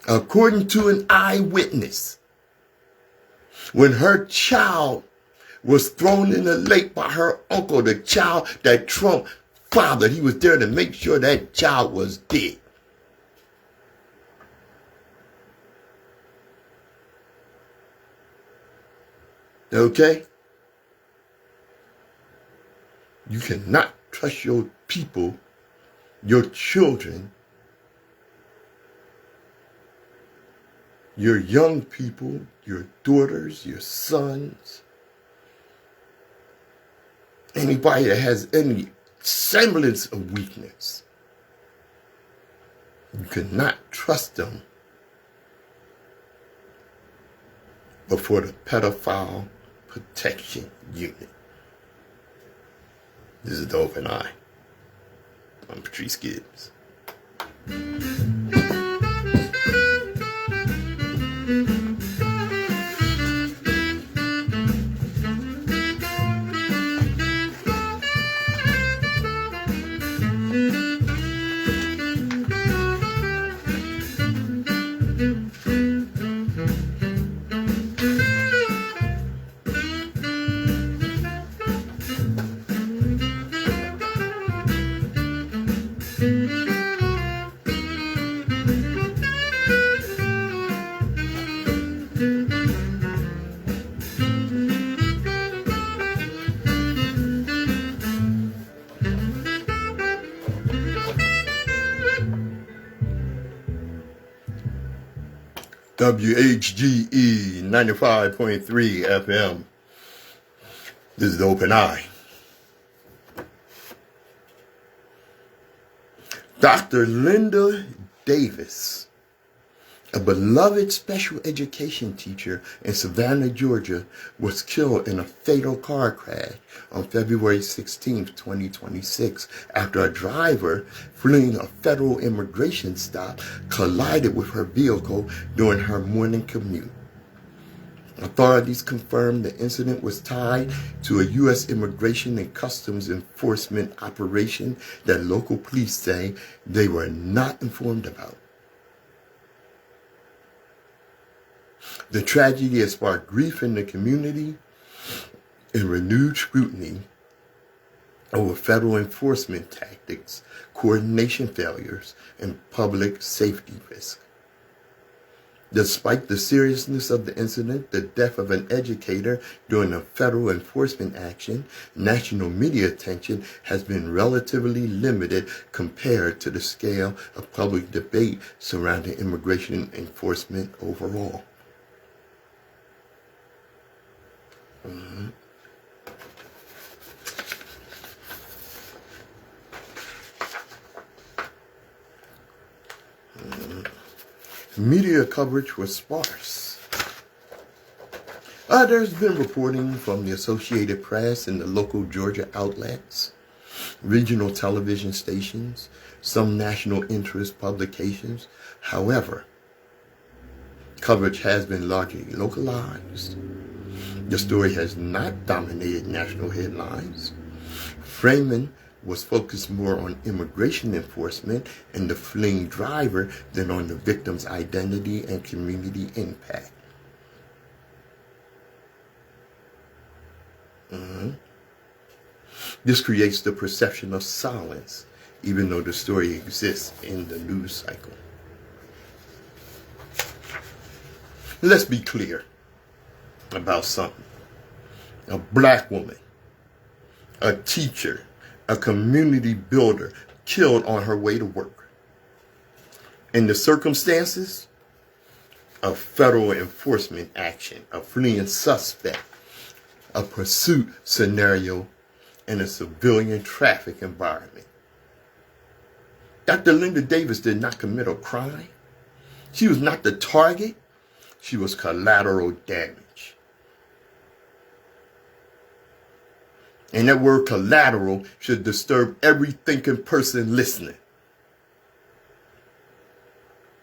according to an eyewitness, when her child was thrown in the lake by her uncle, the child that Trump fathered. He was there to make sure that child was dead. Okay? You cannot trust your people, your children, your young people, your daughters, your sons, anybody that has any semblance of weakness. You cannot trust them before the Pedophile Protection Unit. This is the Open Eye. I'm Patrice Gibbs. WHGE 95.3 FM. This is the Open Eye. Dr. Linda Davis A beloved special education teacher in Savannah, Georgia, was killed in a fatal car crash on February 16, 2026, after a driver fleeing a federal immigration stop collided with her vehicle during her morning commute. Authorities confirmed the incident was tied to a U.S. Immigration and Customs Enforcement operation that local police say they were not informed about. The tragedy has sparked grief in the community and renewed scrutiny over federal enforcement tactics, coordination failures, and public safety risk. Despite the seriousness of the incident, the death of an educator during a federal enforcement action, national media attention has been relatively limited compared to the scale of public debate surrounding immigration enforcement overall. Media coverage was sparse. There's been reporting from the Associated Press and the local Georgia outlets, regional television stations, some national interest publications. However, coverage has been largely localized. The story has not dominated national headlines. Framing was focused more on immigration enforcement and the fleeing driver than on the victim's identity and community impact. This creates the perception of silence, even though the story exists in the news cycle. Let's be clear about something. A black woman, a teacher, a community builder killed on her way to work. In the circumstances, a federal enforcement action, a fleeing suspect, a pursuit scenario in a civilian traffic environment. Dr. Linda Davis did not commit a crime. She was not the target. She was collateral damage. And that word collateral should disturb every thinking person listening.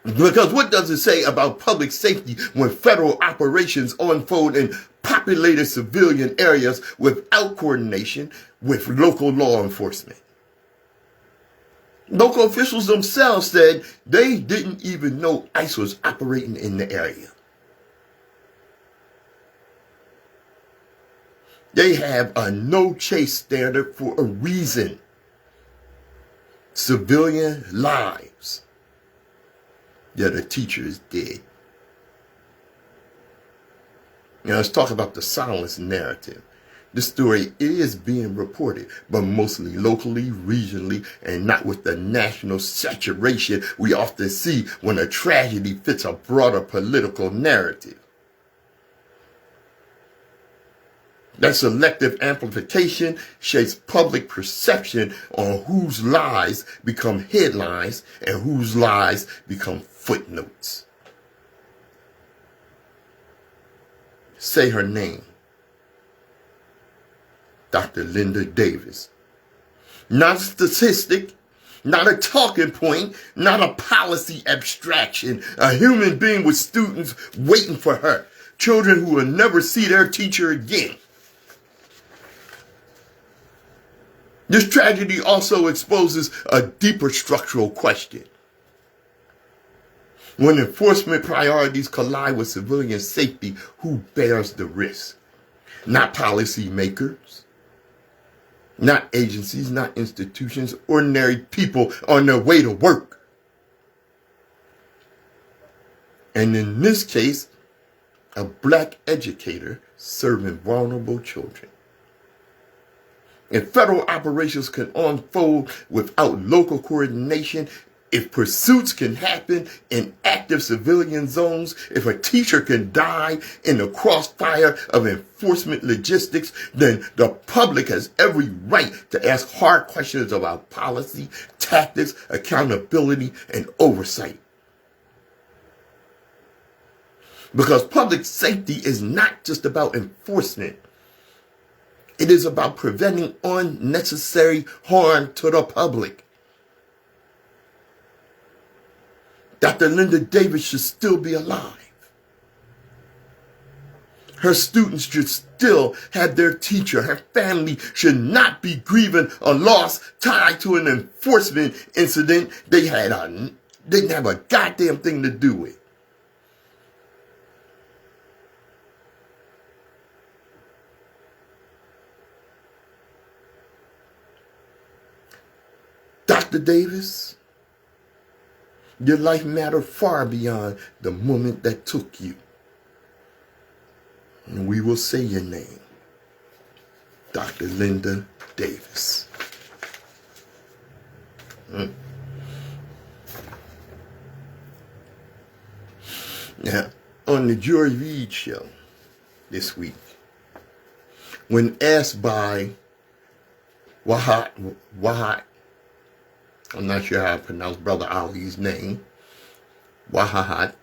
Because what does it say about public safety when federal operations unfold in populated civilian areas without coordination with local law enforcement? Local officials themselves said they didn't even know ICE was operating in the area. They have a no-chase standard for a reason. Civilian lives. Yet a teacher is dead. Now let's talk about the silence narrative. This story is being reported, but mostly locally, regionally, and not with the national saturation we often see when a tragedy fits a broader political narrative. That selective amplification shapes public perception on whose lies become headlines and whose lies become footnotes. Say her name. Dr. Linda Davis. Not a statistic, not a talking point, not a policy abstraction. A human being with students waiting for her. Children who will never see their teacher again. This tragedy also exposes a deeper structural question. When enforcement priorities collide with civilian safety, who bears the risk? Not policymakers, not agencies, not institutions, ordinary people on their way to work. And in this case, a black educator serving vulnerable children. If federal operations can unfold without local coordination, if pursuits can happen in active civilian zones, if a teacher can die in the crossfire of enforcement logistics, then the public has every right to ask hard questions about policy, tactics, accountability, and oversight. Because public safety is not just about enforcement. It is about preventing unnecessary harm to the public. Dr. Linda Davis should still be alive. Her students should still have their teacher. Her family should not be grieving a loss tied to an enforcement incident they didn't have a goddamn thing to do with. Dr. Davis, your life mattered far beyond the moment that took you. And we will say your name, Dr. Linda Davis. Now, on the Joy Reid show this week, when asked by Wahat, I'm not sure how to pronounce Brother Ali's name, Wahat,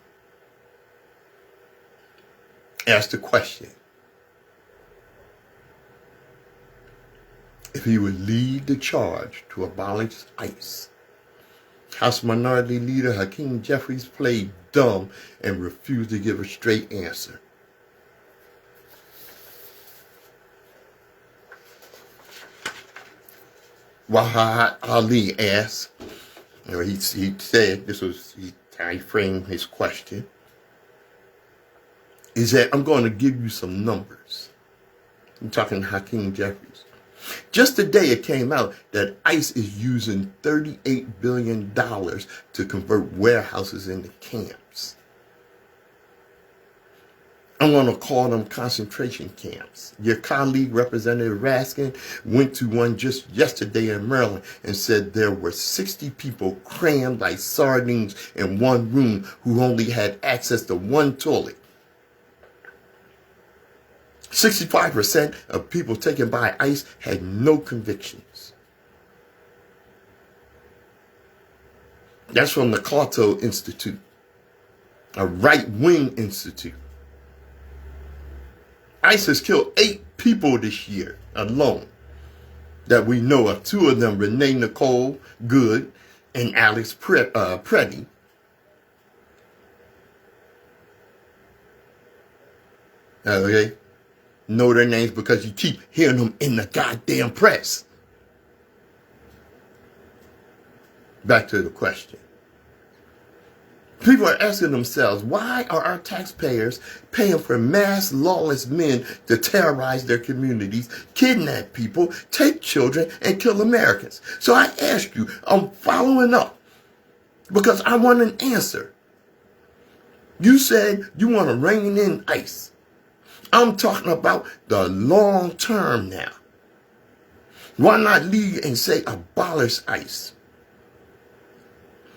asked the question if he would lead the charge to abolish ICE. House Minority Leader Hakeem Jeffries played dumb and refused to give a straight answer. Wahat Ali asked, or he said, this was how he framed his question, is that I'm going to give you some numbers. I'm talking Hakeem Jeffries. Just today it came out that ICE is using $38 billion to convert warehouses into camps. I'm going to call them concentration camps. Your colleague, Representative Raskin, went to one just yesterday in Maryland and said there were 60 people crammed like sardines in one room who only had access to one toilet. 65% of people taken by ICE had no convictions. That's from the Cato Institute, a right-wing institute. ICE has killed 8 people this year alone that we know of. 2 of them, Renee Nicole Good and Alex Preddy. Okay? Know their names because you keep hearing them in the goddamn press. Back to the question. People are asking themselves, why are our taxpayers paying for mass lawless men to terrorize their communities, kidnap people, take children, and kill Americans? So I ask you, I'm following up because I want an answer. You said you want to rein in ICE. I'm talking about the long term now. Why not lead and say abolish ICE?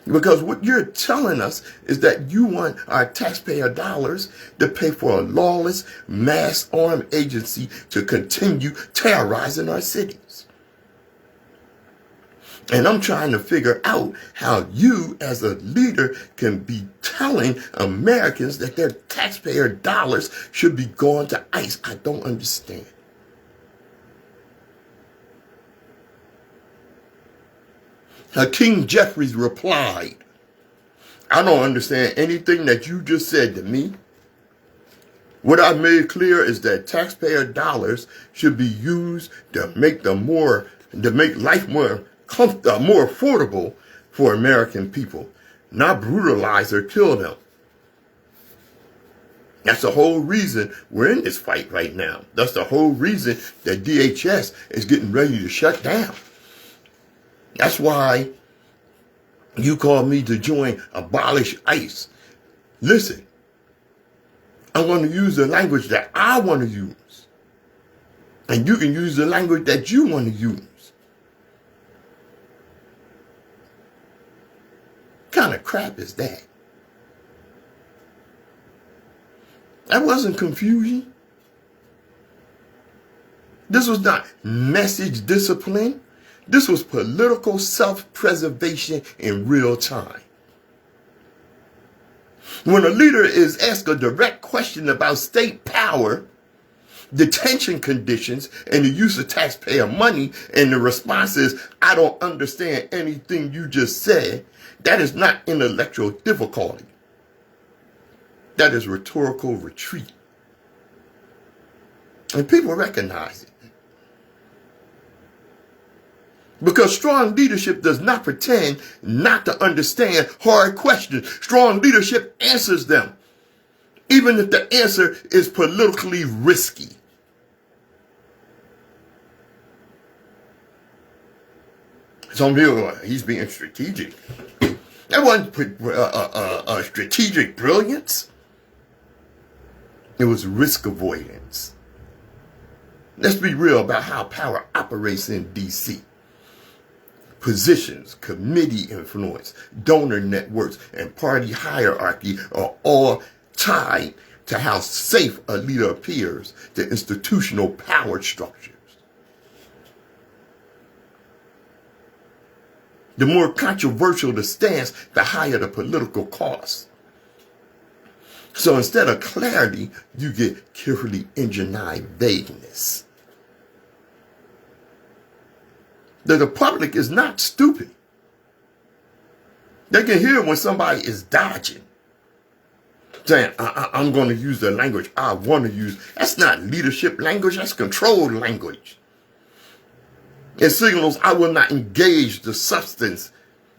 Because what you're telling us is that you want our taxpayer dollars to pay for a lawless, mass-armed agency to continue terrorizing our cities. And I'm trying to figure out how you, as a leader, can be telling Americans that their taxpayer dollars should be going to ICE. I don't understand. Hakeem Jeffries replied, I don't understand anything that you just said to me. What I made clear is that taxpayer dollars should be used to make life more affordable for American people, not brutalize or kill them. That's the whole reason we're in this fight right now. That's the whole reason that DHS is getting ready to shut down. That's why you called me to join Abolish ICE. Listen, I'm going to use the language that I want to use. And you can use the language that you want to use. What kind of crap is that? That wasn't confusion. This was not message discipline. This was political self-preservation in real time. When a leader is asked a direct question about state power, detention conditions, and the use of taxpayer money, and the response is, I don't understand anything you just said, that is not intellectual difficulty. That is rhetorical retreat. And people recognize it. Because strong leadership does not pretend not to understand hard questions. Strong leadership answers them, even if the answer is politically risky. Some people are like, he's being strategic. That wasn't strategic brilliance. It was risk avoidance. Let's be real about how power operates in D.C. Positions, committee influence, donor networks, and party hierarchy are all tied to how safe a leader appears to institutional power structures. The more controversial the stance, the higher the political cost. So instead of clarity, you get carefully engineered vagueness. The public is not stupid. They can hear when somebody is dodging, saying, I'm going to use the language I want to use. That's not leadership language, that's controlled language. It signals I will not engage the substance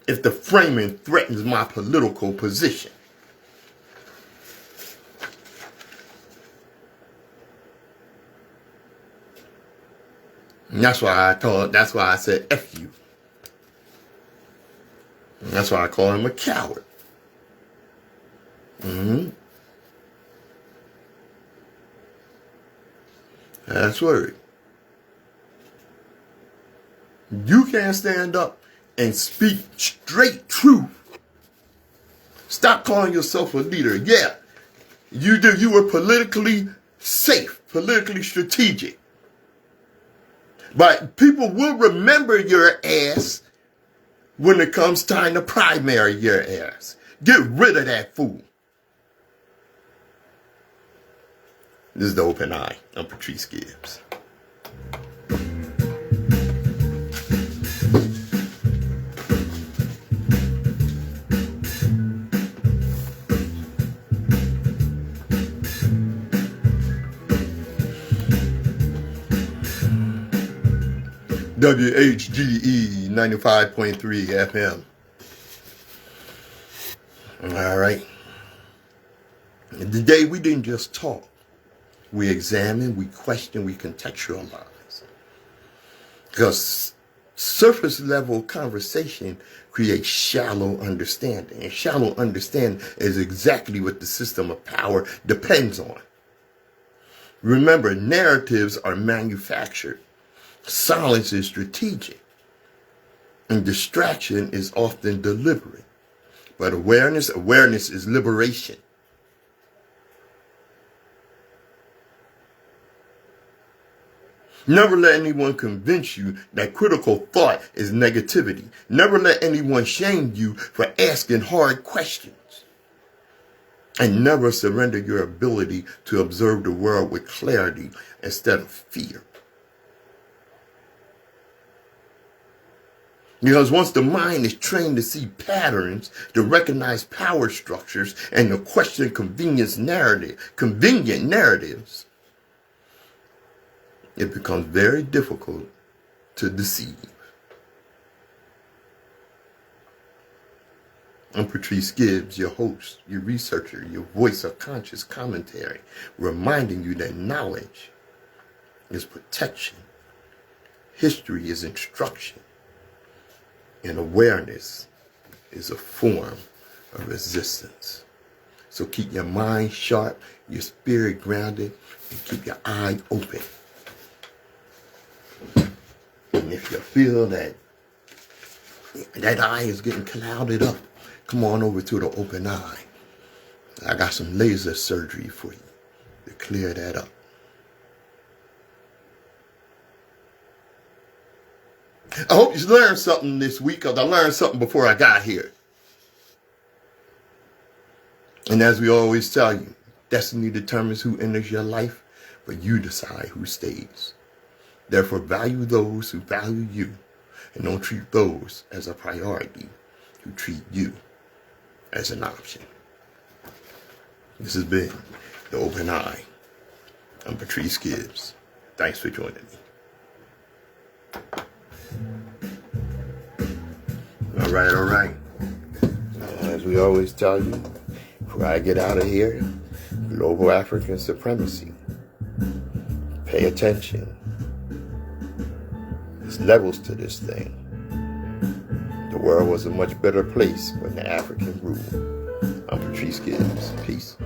if the framing threatens my political position. And that's why I said F you. And that's why I call him a coward. That's worried. You can't stand up and speak straight truth. Stop calling yourself a leader. Yeah, you do. You were politically safe, politically strategic. But people will remember your ass when it comes time to primary your ass. Get rid of that fool. This is The Open Eye. I'm Patrice Gibbs. WHGE 95.3 FM. All right. Today we didn't just talk. We examine, we question, we contextualize. Because surface level conversation creates shallow understanding. And shallow understanding is exactly what the system of power depends on. Remember, narratives are manufactured. Silence is strategic, and distraction is often deliberate. But awareness is liberation. Never let anyone convince you that critical thought is negativity. Never let anyone shame you for asking hard questions. And never surrender your ability to observe the world with clarity instead of fear. Because once the mind is trained to see patterns, to recognize power structures, and to question convenient narratives, it becomes very difficult to deceive. I'm Patrice Gibbs, your host, your researcher, your voice of conscious commentary, reminding you that knowledge is protection, history is instruction, and awareness is a form of resistance. So keep your mind sharp, your spirit grounded, and keep your eye open. And if you feel that eye is getting clouded up, come on over to the open eye. I got some laser surgery for you to clear that up. I hope you learned something this week, because I learned something before I got here. And as we always tell you, destiny determines who enters your life, but you decide who stays. Therefore, value those who value you, and don't treat those as a priority who treat you as an option. This has been The Open Eye. I'm Patrice Gibbs. Thanks for joining me. All right. As we always tell you, before I get out of here, global African supremacy. Pay attention. There's levels to this thing. The world was a much better place when the African ruled. I'm Patrice Gibbs. Peace.